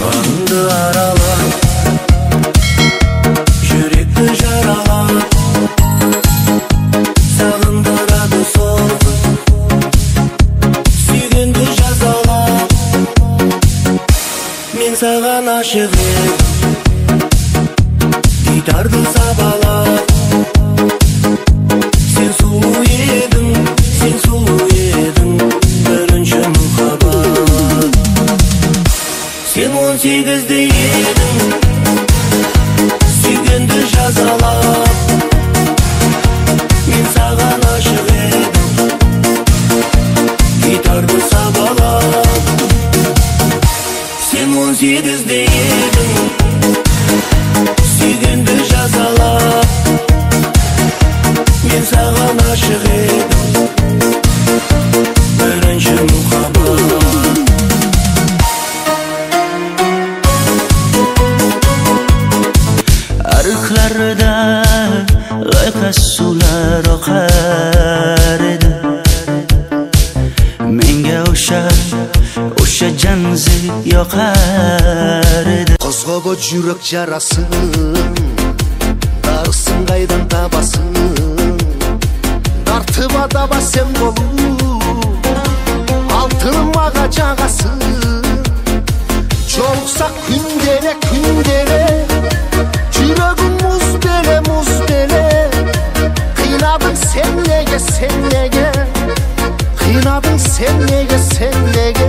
Bağımdı aralar, yürekli jaralar, sağındırады soldu, sүйгенді жазалап. Мен саған ашық едім, гитарды сабалап. Sen сұлу едің, sen сұлу едің, бірінші мұхаббат. Sen 18'de едің, сүйгенді жазалап. Мен саған ашық едім, гитарды сабалап. Sen 18'de едің, сүйгенді жазалап. Мен саған ашық едім, бірінші мұхаббат. Arıqlarda ayqas sular oqar edi. Menga o'sha janzi yoqar edi. Qo'zg'ag'och yurak jarasin, darsin qaydan tabasin. Tartib adaba sen bolup, altınım ağa çağasın. Joluksak kündere kündere, yüreğim muz bele. Kıynadın sen nege, kıynadın sen nege.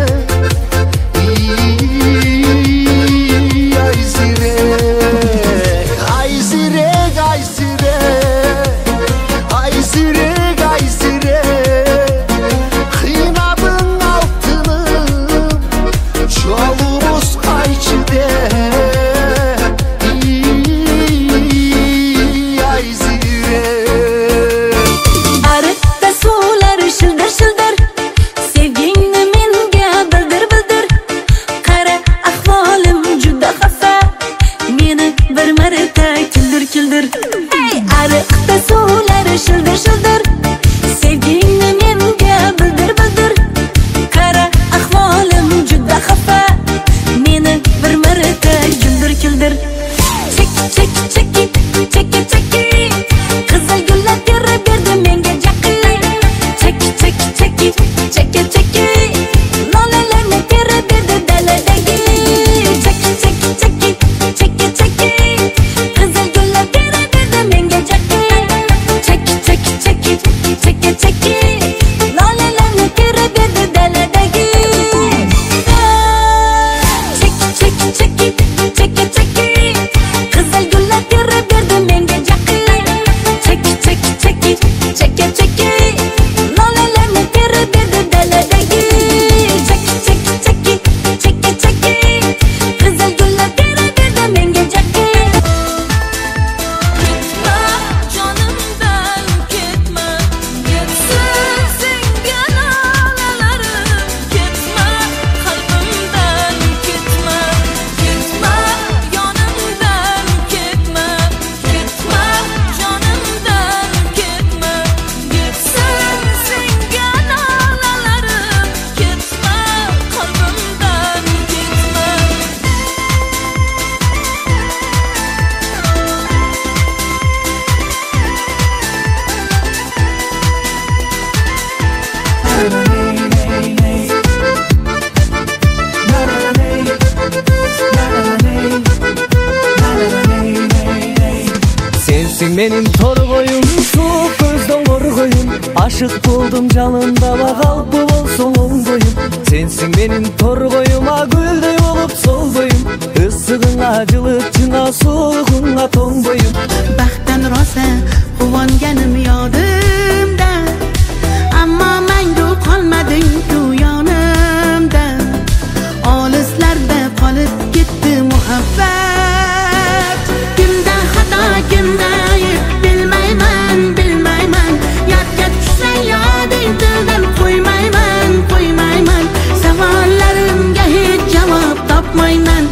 Sensin benim torgoyum, soğuk gözden korgoyum. Aşık buldum canında kalp olsun ongoyum. Sensin benim torgoyuma gülde olup solgoyum. Issığına cılıçına soğuğuna tongoyum. Baxtdan rosa quvonganim yodimda, ammo mangu qolmading ku yonimda. Olislarda qolib ketdi muhabbat. Kimda xato, kimda ayb bilmayman. Yodga tushsa yoding tildan qo'ymayman. Savollarimga hech javob topmayman.